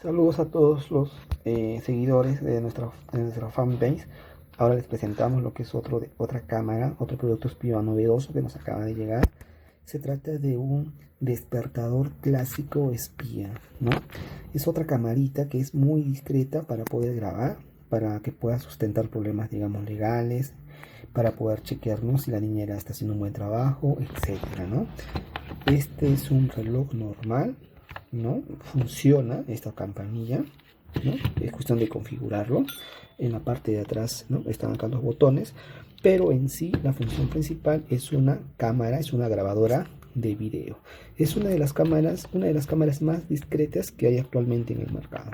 Saludos a todos los seguidores de nuestra fanpage. Ahora les presentamos lo que es otra cámara, otro producto espía novedoso que nos acaba de llegar. Se trata de un despertador clásico espía, ¿no? Es otra camarita que es muy discreta para poder grabar, para que pueda sustentar problemas, digamos, legales, para poder chequearnos si la niñera está haciendo un buen trabajo, etcétera, ¿no? Este es un reloj normal, ¿no? Funciona esta campanilla, ¿no? Es cuestión de configurarlo. En la parte de atrás, ¿no? Están acá los botones, pero en sí la función principal es una cámara, es una grabadora de video. Es una de las cámaras más discretas que hay actualmente en el mercado.